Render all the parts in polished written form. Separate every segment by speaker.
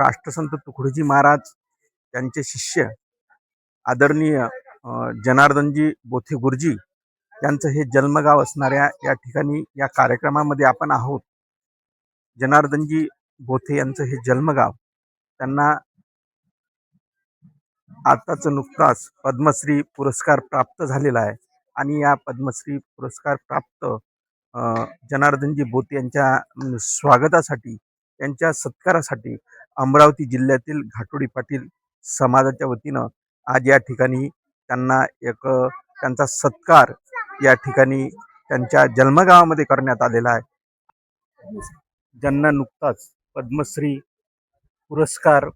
Speaker 1: राष्ट्रसंत तुकडोजी महाराज त्यांचे शिष्य आदरणीय जनार्दनजी बोथे गुरुजी यांचं हे जन्मगाव असणाऱ्या या ठिकाणी या कार्यक्रमामध्ये आपण आहोत. जनार्दनजी बोथे यांचं हे जन्मगाव, त्यांना आताच नुकताच पद्मश्री पुरस्कार प्राप्त झालेला आहे आणि या पद्मश्री पुरस्कार प्राप्त जनार्दनजी बोथे यांच्या स्वागतासाठी, त्यांच्या सत्कारासाठी अमरावती जिल्ह्यातील घाटोडी पाटील समाजाच्या वतीनं आज या ठिकाणी त्यांना एक त्यांचा सत्कार या ठिकाणी त्यांच्या जन्मगावामध्ये करण्यात आलेला आहे. ज्यांना नुकताच पद्मश्री पुरस्कार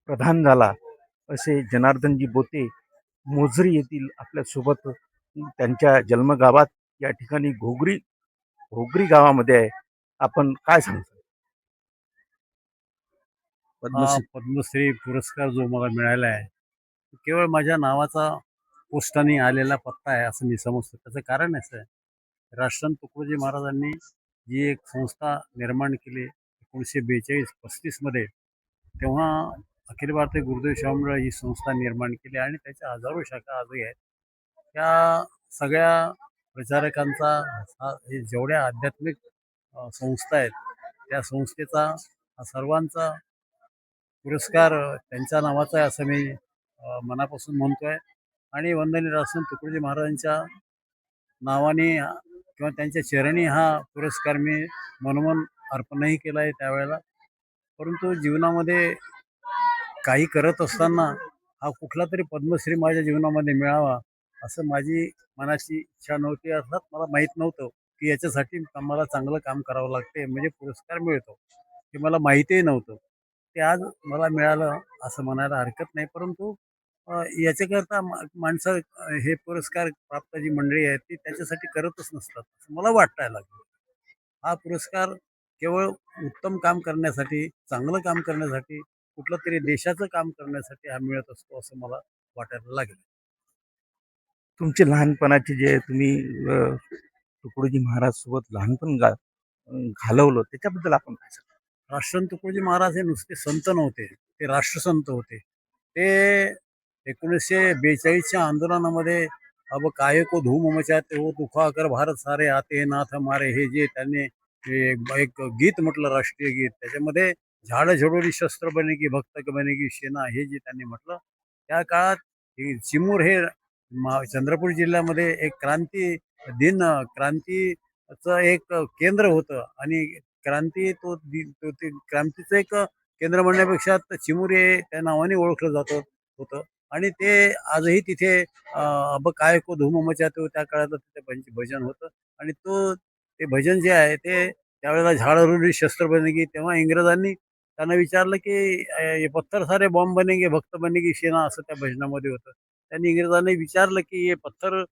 Speaker 1: प्रदान झाला असे जनार्दनजी बोथे मोझरी येथील आपल्यासोबत त्यांच्या जन्मगावात या ठिकाणी घोगरी गावामध्ये आहे. आपण काय सांगता?
Speaker 2: पद्मश्री पुरस्कार जो मला मिळाला आहे केवळ माझ्या नावाचा पोस्टाने आलेला पत्ता आहे असं मी समजतो. त्याचं कारण असं आहे, राष्ट्रसंत तुकडोजी महाराजांनी जी एक संस्था निर्माण केली 1942-35 मध्ये, तेव्हा अखिल भारतीय गुरुदेव शाहू ही संस्था निर्माण केली आणि त्याच्या हजारो शाखा आजही आहेत. त्या सगळ्या प्रचारकांचा हे जेवढ्या आध्यात्मिक संस्था आहेत त्या संस्थेचा सर्वांचा पुरस्कार त्यांच्या नावाचा आहे असं मी मनापासून म्हणतोय. आणि वंदनीय राष्ट्रसंत तुकडोजी महाराजांच्या नावाने किंवा त्यांच्या चरणी हा पुरस्कार मी मनोमन अर्पणही केला आहे त्यावेळेला. परंतु जीवनामध्ये काही करत असताना हा कुठला तरी पद्मश्री माझ्या जीवनामध्ये मिळावा असं माझी मनाची इच्छा नव्हती. अर्थात मला माहीत नव्हतं की याच्यासाठी मला चांगलं काम करावं लागते म्हणजे पुरस्कार मिळतो, हे मला माहितीही नव्हतं. ते आज मला मिळालं असं म्हणायला हरकत नाही. परंतु याच्याकरता माणसं हे पुरस्कार प्राप्त जी मंडळी आहेत ती त्याच्यासाठी करतच नसतात असं मला वाटायला लागलं. हा पुरस्कार केवळ उत्तम काम करण्यासाठी, चांगलं काम करण्यासाठी, कुठलं तरी देशाचं काम करण्यासाठी हा मिळत असतो असं मला वाटायला लागलं.
Speaker 1: तुमचे लहानपणाचे जे तुम्ही तुकडोजी महाराज सोबत लहानपण घालवलं त्याच्याबद्दल आपण काय सांगता?
Speaker 2: राष्ट्रसंत तुकडोजी महाराज हे नुसते संत नव्हते, ते राष्ट्रसंत होते. ते 1942च्या आंदोलनामध्ये अब काय को धूम मचाते हो तुफा कर भारत सारे आते नाथ मारे, हे जे त्यांनी एक गीत म्हटलं राष्ट्रीय गीत, त्याच्यामध्ये झाड झडोली शस्त्र बनेगी भक्त बनेगी सेना हे जे त्यांनी म्हटलं, त्या काळात चिमूर हे चंद्रपूर जिल्ह्यामध्ये एक क्रांतीचं एक केंद्र होतं आणि ते क्रांतीचं एक केंद्र म्हणण्यापेक्षा चिमूर हे त्या नावाने ओळखलं जात होतं. आणि ते आजही तिथे अब काय को धूम मचाते हो त्या काळात तिथे भजन होतं. आणि ते भजन जे आहे ते त्यावेळेला झाड शस्त्र बनेगी, तेव्हा इंग्रजांनी त्यांना विचारलं की ये पत्थर सारे बॉम्ब बनेगे भक्त बनेगी सेना, असं त्या भजनामध्ये होतं. त्यांनी इंग्रजांनी विचारलं की ये पत्थर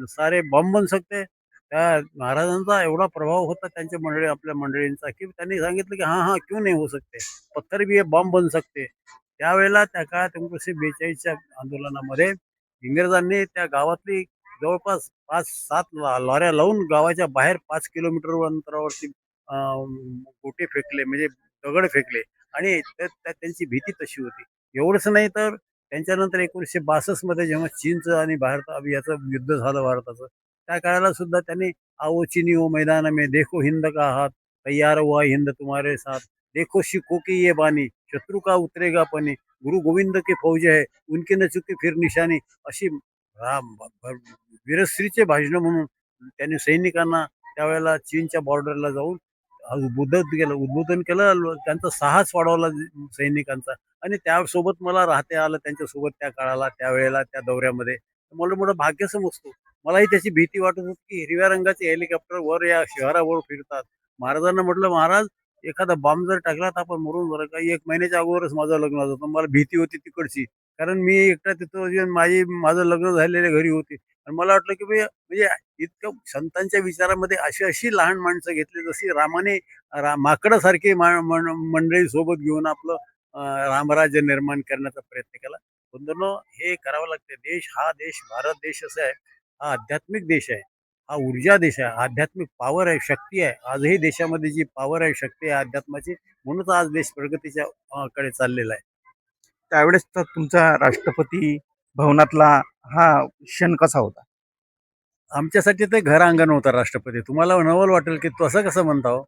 Speaker 2: सारे बॉम्ब बन सकते. त्या महाराजांचा एवढा प्रभाव होता त्यांच्या आपल्या मंडळींचा की त्यांनी सांगितलं की हाँ हाँ क्यों नहीं हो सकते, पत्थर भी ये बॉम्ब बन सकते. त्यावेळेला त्या काळात 1942च्या आंदोलनामध्ये इंग्रजांनी त्या गावातली जवळपास 5-7 लॉऱ्या लावून गावाच्या बाहेर 5 किलोमीटर अंतरावरती गोटे फेकले, म्हणजे दगड फेकले. आणि त्यांची भीती तशी होती. एवढंच नाही तर त्यांच्यानंतर 1962 मध्ये जेव्हा चीनचं आणि याचं युद्ध झालं भारताचं, त्या काळाला सुद्धा त्यांनी आओ चीनियो मैदान में देखो हिंद का हात, तैयार हुआ हिंद तुम्हारे साथ, देखो शिखों की ये बानी, शत्रु का उतरेगा पानी, गुरु गोविंद की फौज है उनकी न चुकी फिर निशानी, अशी वीरश्रीचे भाषण म्हणून त्यांनी सैनिकांना त्यावेळेला चीनच्या बॉर्डरला जाऊन उद्बोधन केलं. त्यांचा साहस वाढवला सैनिकांचा. आणि त्यासोबत मला राहते आलं त्यांच्यासोबत त्या काळाला, त्यावेळेला त्या दौऱ्यामध्ये. मला मोठं भाग्य समजतो. मलाही त्याची भीती वाटत होती की हिरव्या रंगाचे हेलिकॉप्टर वर या शहरावर फिरतात. महाराजांना म्हटलं, महाराज एखादा बॉम्ब जर टाकला तर आपण मरून बरं का. 1 महिन्याच्या अगोदरच माझं लग्न झालं. मला भीती होती तिकडची, कारण मी एकटा तिथं माझं लग्न झालेल्या घरी होती. आणि मला वाटलं की म्हणजे इतकं संतांच्या विचारामध्ये अशी लहान माणसं घेतली, जशी रामाने माकडासारखी मंडळी सोबत घेऊन आपलं रामराज्य निर्माण करण्याचा प्रयत्न केला. बंधूंनो, हे करावं लागतं. हा देश भारत देश असा आहे, हा आध्यात्मिक देश आहे. हा ऊर्जा देश आहे, आध्यात्मिक पॉवर आहे, शक्ती आहे. आजही देशामध्ये जी पॉवर आहे, शक्ती आहे अध्यात्माची, म्हणूनच आज देश प्रगतीच्या कडे चाललेला आहे.
Speaker 1: त्यावेळेसचा तुमचा राष्ट्रपती भवनातला हा क्षण कसा होता?
Speaker 2: आमच्यासाठी ते घर अंगण होतं राष्ट्रपती. तुम्हाला नवल वाटेल की तसं कसं म्हणता हो?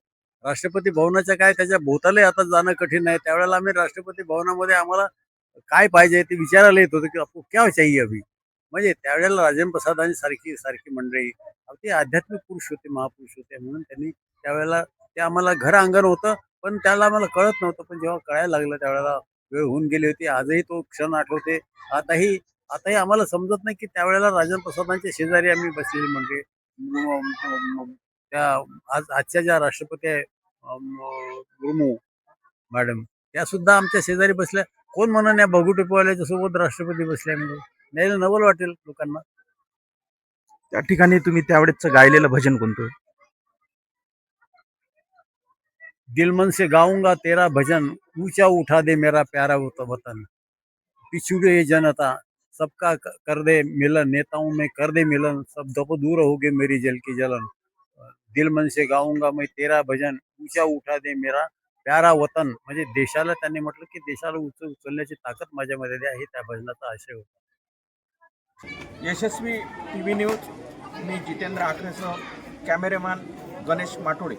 Speaker 2: राष्ट्रपती भवनाच्या काय त्याच्या भोवताली आता जाणं कठीण आहे. त्यावेळेला आम्ही राष्ट्रपती भवनामध्ये आम्हाला काय पाहिजे ते विचारायला येत होतं की आपको क्या चाहिए अभी? म्हणजे त्यावेळेला राजेंद्र प्रसादांनी सारखी सारखी मंडळी ते आध्यात्मिक पुरुष होते, महापुरुष होते म्हणून त्यांनी त्यावेळेला ते आम्हाला घर अंगण होतं, पण त्याला आम्हाला कळत नव्हतं. पण जेव्हा कळायला लागलं त्यावेळेला वेळ होऊन गेली होती. आजही तो क्षण आठवते. आताही आताही आम्हाला समजत नाही की त्यावेळेला राजेंद्र प्रसादांच्या शेजारी आम्ही बसलेली म्हणजे त्या आजच्या ज्या राष्ट्रपती आहे मुर्मू मॅडम, त्या सुद्धा आमच्या शेजारी बसल्या. कोण म्हणून या बघू टिपवाल्याच्या सोबत राष्ट्रपती बसल्या म्हणजे नाही नवल वाटेल लोकांना.
Speaker 1: त्या ठिकाणी तुम्ही त्यावेळेसचं गायलेलं भजन कोणतं?
Speaker 2: दिल मन से गाऊंगा तेरा भजन, ऊंचा उठा दे मेरा प्यारा वतन, पिछुड़े ये जनता सबका कर दे मिलन, नेताओं में कर दे मिलन, सब दब दूर हो गए मेरी जल की जलन. दिल मन से गाऊंगा मैं तेरा भजन, ऊंचा उठा दे मेरा प्यारा वतन. म्हणजे देशाला त्यांनी म्हटलं की देशाला उचलण्याची ताकद माझ्यामध्ये द्या, हे त्या भजनाचा आशय होता.
Speaker 1: यशस्वी TV न्यूज, मी जितेंद्र आखरेसह कॅमेरामॅन गणेश माटोडे.